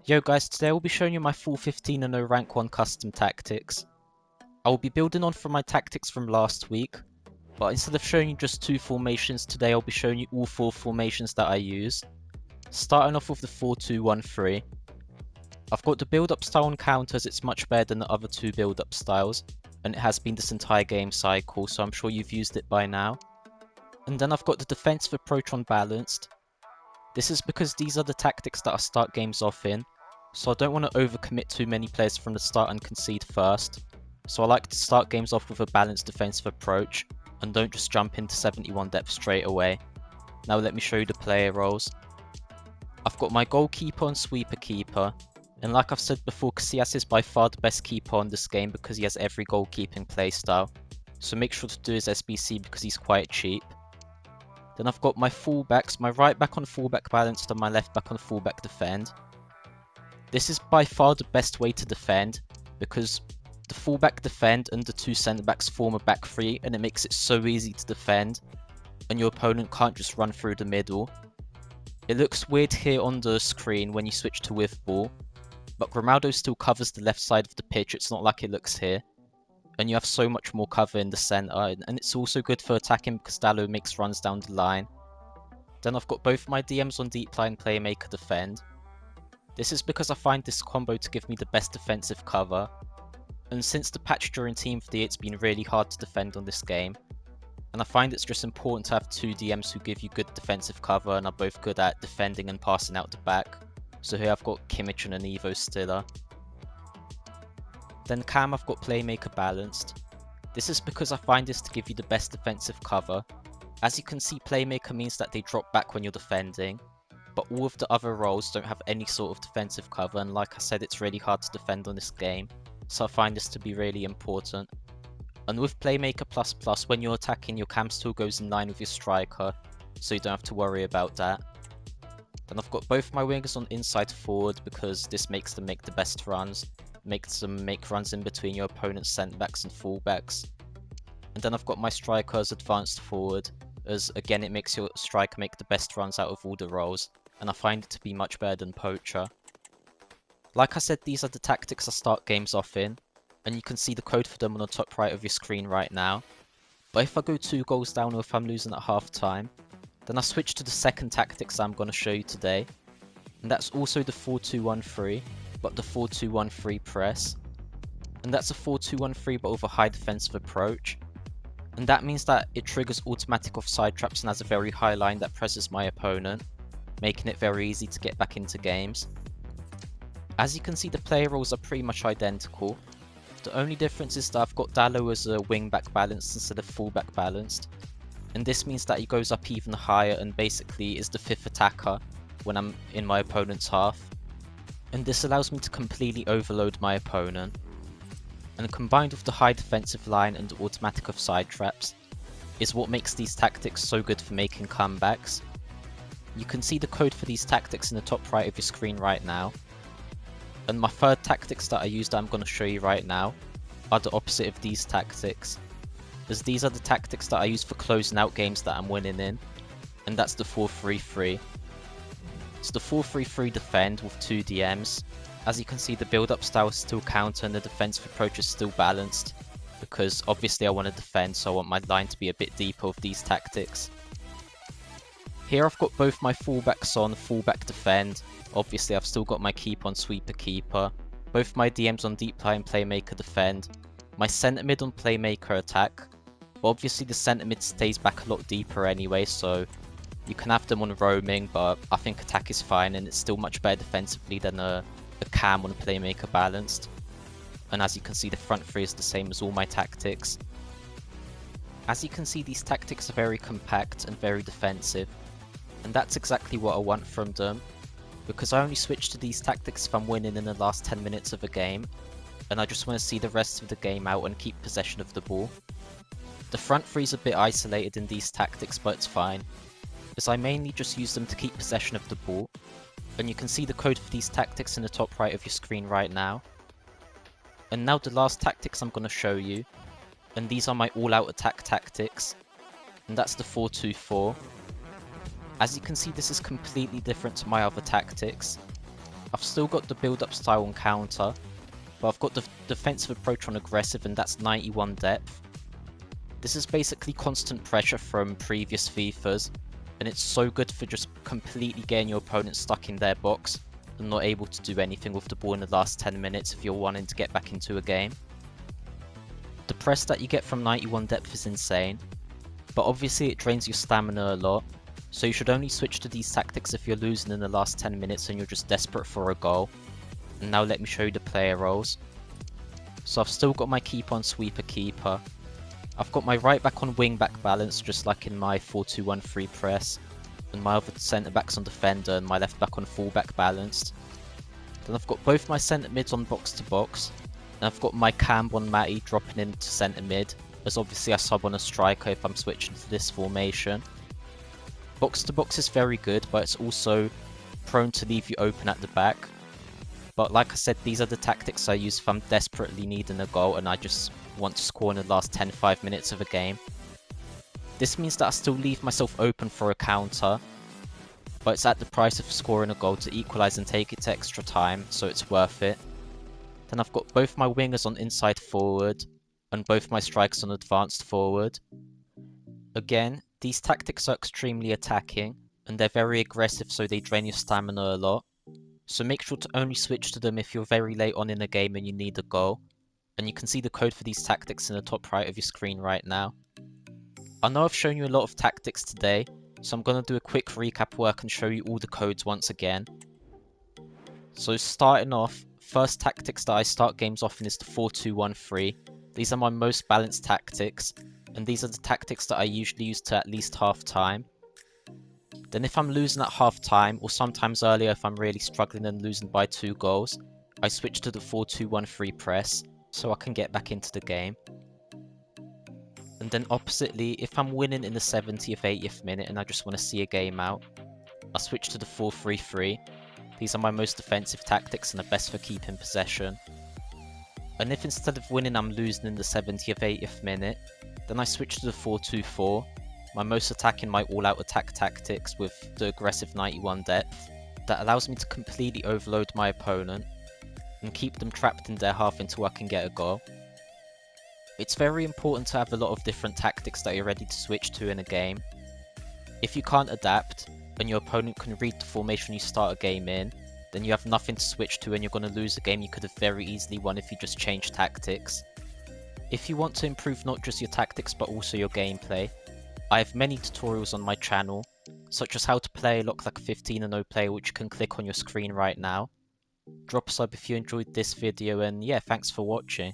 Yo guys, today I will be showing you my full 15-0 rank 1 custom tactics. I will be building on from my tactics from last week, but instead of showing you just 2 formations, today I'll be showing you all 4 formations that I use. Starting off with the 4-2-1-3. I've got the build-up style on counters, it's much better than the other 2 build-up styles, and it has been this entire game cycle, so I'm sure you've used it by now. And then I've got the defensive approach on balanced. This is because these are the tactics that I start games off in, so I don't want to overcommit too many players from the start and concede first. So I like to start games off with a balanced defensive approach, and don't just jump into 71 depth straight away. Now let me show you the player roles. I've got my goalkeeper and sweeper keeper, and like I've said before, Casillas is by far the best keeper on this game because he has every goalkeeping playstyle, so make sure to do his SBC because he's quite cheap. Then I've got my fullbacks, my right back on fullback balanced and my left back on fullback defend. This is by far the best way to defend because the fullback defend and the 2 centre backs form a back 3 and it makes it so easy to defend and your opponent can't just run through the middle. It looks weird here on the screen when you switch to with ball, but Ronaldo still covers the left side of the pitch, it's not like it looks here. And you have so much more cover in the centre, and it's also good for attacking because Dalot makes runs down the line. Then I've got both my DMs on deep line playmaker defend. This is because I find this combo to give me the best defensive cover, and since the patch during Team of the Year it's been really hard to defend on this game, and I find it's just important to have 2 DMs who give you good defensive cover and are both good at defending and passing out the back. So here I've got Kimmich and an Evo Stiller. Then Cam I've got playmaker balanced. This is because I find this to give you the best defensive cover. As you can see, playmaker means that they drop back when you're defending, but all of the other roles don't have any sort of defensive cover, and like I said, it's really hard to defend on this game, so I find this to be really important. And with playmaker plus, when you're attacking, your cam still goes in line with your striker, so you don't have to worry about that. Then I've got both my wingers on inside forward because this makes them make the best runs, makes them make runs in between your opponent's centre backs and fullbacks. And then I've got my striker as advanced forward, as again it makes your striker make the best runs out of all the roles, and I find it to be much better than poacher. Like I said, these are the tactics I start games off in, and you can see the code for them on the top right of your screen right now. But if I go 2 goals down or if I'm losing at half time, then I switch to the second tactics I'm going to show you today, and that's also the 4-2-1-3, but the 4-2-1-3 press. And that's a 4-2-1-3 but with a high defensive approach. And that means that it triggers automatic offside traps and has a very high line that presses my opponent, making it very easy to get back into games. As you can see, the player roles are pretty much identical. The only difference is that I've got Dalot as a wing back balanced instead of full back balanced. And this means that he goes up even higher and basically is the 5th attacker when I'm in my opponent's half. And this allows me to completely overload my opponent. And combined with the high defensive line and the automatic offside traps is what makes these tactics so good for making comebacks. You can see the code for these tactics in the top right of your screen right now. And my third tactics that I used that I'm going to show you right now are the opposite of these tactics, as these are the tactics that I use for closing out games that I'm winning in, and that's the 4-3-3. So the 4-3-3 defend with 2 DMs. As you can see, the build-up style is still counter and the defensive approach is still balanced, because obviously I want to defend, so I want my line to be a bit deeper with these tactics. Here I've got both my fullbacks on fullback defend. Obviously I've still got my keeper on sweeper keeper, both my DMs on deep line playmaker defend, my centre mid on playmaker attack. But obviously the centre mid stays back a lot deeper anyway, so you can have them on roaming, but I think attack is fine and it's still much better defensively than a cam on playmaker balanced. And as you can see, the front 3 is the same as all my tactics. As you can see, these tactics are very compact and very defensive, and that's exactly what I want from them, because I only switch to these tactics if I'm winning in the last 10 minutes of a game, and I just want to see the rest of the game out and keep possession of the ball. The front 3 is a bit isolated in these tactics, but it's fine, as I mainly just use them to keep possession of the ball, and you can see the code for these tactics in the top right of your screen right now. And now the last tactics I'm going to show you, and these are my all-out attack tactics, and that's the 4-2-4. As you can see, this is completely different to my other tactics. I've still got the build-up style on counter, but I've got the defensive approach on aggressive, and that's 91 depth. This is basically constant pressure from previous FIFAs, and it's so good for just completely getting your opponent stuck in their box and not able to do anything with the ball in the last 10 minutes if you're wanting to get back into a game. The press that you get from 91 depth is insane, but obviously it drains your stamina a lot, so you should only switch to these tactics if you're losing in the last 10 minutes and you're just desperate for a goal. And now let me show you the player roles. So I've still got my keeper on sweeper keeper. I've got my right back on wing back balance, just like in my 4-2-1-3 press, and my other centre backs on defender and my left back on full back balanced. Then I've got both my centre mids on box to box, and I've got my cam on Matty dropping into centre mid, as obviously I sub on a striker if I'm switching to this formation. Box to box is very good, but it's also prone to leave you open at the back. But like I said, these are the tactics I use if I'm desperately needing a goal and I just want to score in the last 10-5 minutes of a game. This means that I still leave myself open for a counter, but it's at the price of scoring a goal to equalise and take it to extra time, so it's worth it. Then I've got both my wingers on inside forward, and both my strikers on advanced forward. Again, these tactics are extremely attacking, and they're very aggressive, so they drain your stamina a lot. So make sure to only switch to them if you're very late on in a game and you need a goal. And you can see the code for these tactics in the top right of your screen right now. I know I've shown you a lot of tactics today, so I'm going to do a quick recap work and show you all the codes once again. So starting off, first tactics that I start games off in is the 4-2-1-3. These are my most balanced tactics, and these are the tactics that I usually use to at least half time. Then if I'm losing at half time, or sometimes earlier if I'm really struggling and losing by 2 goals, I switch to the 4-2-1-3 press, so I can get back into the game. And then oppositely, if I'm winning in the 70th, 80th minute and I just want to see a game out, I switch to the 4-3-3. These are my most defensive tactics and the best for keeping possession. And if instead of winning I'm losing in the 70th, 80th minute, then I switch to the 4-2-4. My most attacking, my all-out attack tactics with the aggressive 91 depth that allows me to completely overload my opponent and keep them trapped in their half until I can get a goal. It's very important to have a lot of different tactics that you're ready to switch to in a game. If you can't adapt and your opponent can read the formation you start a game in, then you have nothing to switch to and you're going to lose a game you could have very easily won if you just changed tactics. If you want to improve not just your tactics but also your gameplay, I have many tutorials on my channel, such as how to play lock like a 15-0 player, which you can click on your screen right now. Drop a sub if you enjoyed this video, and yeah, thanks for watching.